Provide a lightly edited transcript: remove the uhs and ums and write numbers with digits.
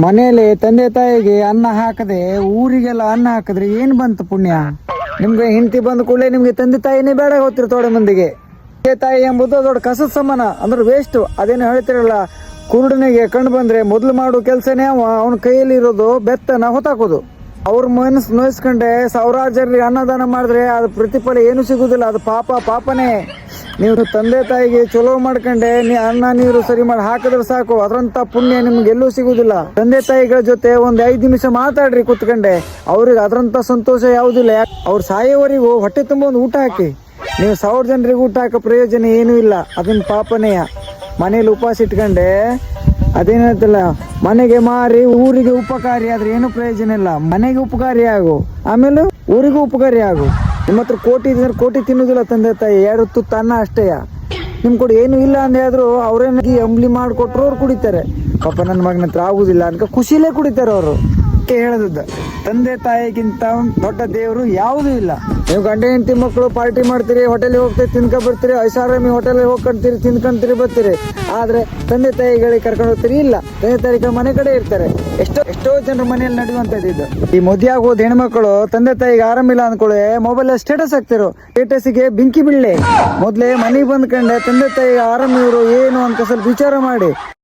ಮನೆಯಲ್ಲಿ ತಂದೆ ತಾಯಿಗೆ ಅನ್ನ ಹಾಕದೆ ಊರಿಗೆಲ್ಲ ಅನ್ನ ಹಾಕಿದ್ರೆ ಏನ್ ಬಂತು ಪುಣ್ಯ? ನಿಮ್ಗೆ ಹಿಂತಿ ಬಂದ ಕೂಡಲೇ ನಿಮ್ಗೆ ತಂದೆ ತಾಯಿನೇ ಬೇಡ ಹೋಗ್ತಿರ್ ತೋಡೆ ಮಂದಿಗೆ. ತಂದೆ ತಾಯಿ ಎಂಬುದು ದೊಡ್ಡ ಕಸದ ಸಮಾನ, ಅಂದ್ರೆ ವೇಸ್ಟ್. ಅದೇನು ಹೇಳ್ತಿರಲ್ಲ, ಕುರುಡನಿಗೆ ಕಣ್ಣು ಬಂದ್ರೆ ಮೊದ್ಲು ಮಾಡೋ ಕೆಲ್ಸನೇ ಅವನ ಕೈಯಲ್ಲಿ ಇರೋದು ಬೆತ್ತನ ಹೊತ್ತಾಕೋದು. ಅವ್ರ ಮನಸ್ಸು ನೋಯಿಸ್ಕೊಂಡೆ ಸಾವಿರಾರು ಜನರಿಗೆ ಅನ್ನದಾನ ಮಾಡಿದ್ರೆ ಅದು ಪ್ರತಿಫಲ ಏನು ಸಿಗುದಿಲ್ಲ. ಅದು ಪಾಪನೇ. ನೀವು ತಂದೆ ತಾಯಿಗೆ ಚಲೋ ಮಾಡ್ಕೊಂಡೆ ಅನ್ನ ನೀರು ಸರಿ ಮಾಡಿ ಹಾಕಿದ್ರೆ ಸಾಕು, ಅದರಂತ ಪುಣ್ಯ ನಿಮ್ಗೆ ಎಲ್ಲೂ ಸಿಗುದಿಲ್ಲ. ತಂದೆ ತಾಯಿಗಳ ಜೊತೆ ಒಂದ್ 5 ನಿಮಿಷ ಮಾತಾಡ್ರಿ ಕುತ್ಕೊಂಡೆ, ಅವ್ರಿಗೆ ಅದರಂತ ಸಂತೋಷ ಯಾವುದಿಲ್ಲ. ಅವ್ರು ಸಾಯೋವರೆಗೂ ಹೊಟ್ಟೆ ತುಂಬ ಒಂದು ಊಟ ಹಾಕಿ. ನೀವು 1000 ಜನರಿಗೆ ಊಟ ಹಾಕೋ ಪ್ರಯೋಜನ ಏನೂ ಇಲ್ಲ, ಅದನ್ನ ಪಾಪನೆಯ. ಮನೇಲಿ ಉಪವಾಸ ಇಟ್ಕೊಂಡೆ ಅದೇನಂತಲ್ಲ, ಮನೆಗೆ ಮಾರಿ ಊರಿಗೆ ಉಪಕಾರಿ ಆದ್ರೆ ಏನು ಪ್ರಯೋಜನ ಇಲ್ಲ. ಮನೆಗೆ ಉಪಕಾರಿ ಆಗು, ಆಮೇಲೆ ಊರಿಗೂ ಉಪಕಾರಿ ಆಗು. ನಿಮ್ಮ ಹತ್ರ ಕೋಟಿ ತಿನ್ನುದಿಲ್ಲ ತಂದೆ ತಾಯಿ, 2 ತುತ್ತು ಅನ್ನ ಅಷ್ಟೇಯ. ನಿಮ್ ಕೂಡ ಏನು ಇಲ್ಲ ಅಂತ ಹೇಳಿದ್ರು ಅವ್ರೇನಾಗಿ ಅಂಬ್ಲಿ ಮಾಡಿಕೊಟ್ರು ಅವ್ರು ಕುಡಿತಾರೆ. ಪಾಪ ನನ್ನ ಮಗನ ಹತ್ರ ಆಗುದಿಲ್ಲ ಅಂತ ಖುಷಿಲೇ ಕುಡಿತಾರೆ ಅವರು. ಹೇಳದ ತಂದೆ ತಾಯಿಗಿಂತ ದೊಡ್ಡ ದೇವರು ಯಾವುದೂ ಇಲ್ಲ. ನೀವು ಗಂಡ ಹೆಂಡತಿ ಮಕ್ಕಳು ಪಾರ್ಟಿ ಮಾಡ್ತೀರಿ, ಹೋಟೆಲ್ಗೆ ಹೋಗ್ತೀರಿ, ತಿನ್ಕೊ ಬರ್ತೀರಿ, ಐಷಾರಾಮಿ ಹೋಟೆಲ್ಗೆ ಹೋಗ್ಕೊಂತೀರಿ, ತಿನ್ಕೊಂತೀರಿ ಬರ್ತೀರಿ. ಆದ್ರೆ ತಂದೆ ತಾಯಿಗಳಿಗೆ ಕರ್ಕೊಂಡು ಹೋಗ್ತೀರಿ ಇಲ್ಲ. ತಂದೆ ತಾಯಿಗಳು ಮನೆ ಕಡೆ ಇರ್ತಾರೆ. ಎಷ್ಟೋ ಜನರ ಮನೆಯಲ್ಲಿ ನಡೆಯುವಂತದ್ದು ಇದು. ಈ ಮದುವೆ ಆಗೋದ್ ಹೆಣ್ಮಕ್ಳು ತಂದೆ ತಾಯಿಗೆ ಆರಾಮಿಲ್ಲ ಅಂದ್ಕೊಳ್ಳಿ ಮೊಬೈಲ್ ಸ್ಟೇಟಸ್ ಹಾಕ್ತಿರು. ಸ್ಟೇಟಸ್ಗೆ ಬೆಂಕಿ ಬೀಳ್ಳೆ ಮೊದ್ಲೇ ಮನೆಗೆ ಬಂದ್ಕೊಂಡೆ ತಂದೆ ತಾಯಿಗೆ ಆರಾಮಿದ್ರು ಏನು ಅಂತ ಸ್ವಲ್ಪ ವಿಚಾರ ಮಾಡಿ.